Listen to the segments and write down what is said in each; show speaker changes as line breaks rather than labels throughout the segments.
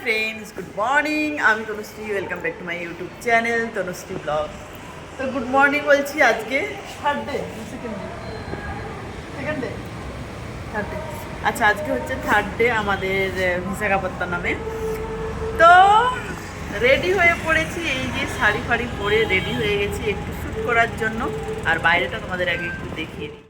Friends, good morning. আমি Tanushree, welcome back to my YouTube channel Tanushree blog. তো good morning বলছি। আজকে থার্ড ডে, সেকেন্ড ডে। আচ্ছা, আজকে হচ্ছে থার্ড ডে আমাদের বিশাখাপত্তনমে। তো রেডি হয়ে পড়েছি, এই যে শাড়ি ফাড়ি পরে রেডি হয়ে গেছি একটু শ্যুট করার জন্য। আর বাইরেটা তোমাদের আগে একটু দেখিয়ে দিই।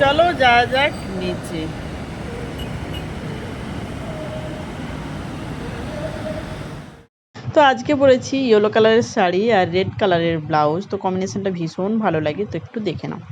চলো যা যাক নিচে। তো আজকে পরেছি ইয়েলো কালারের শাড়ি আর রেড কালারের ব্লাউজ। তো কম্বিনেশনটা ভীষণ ভালো লাগে, তো একটু দেখে নাও।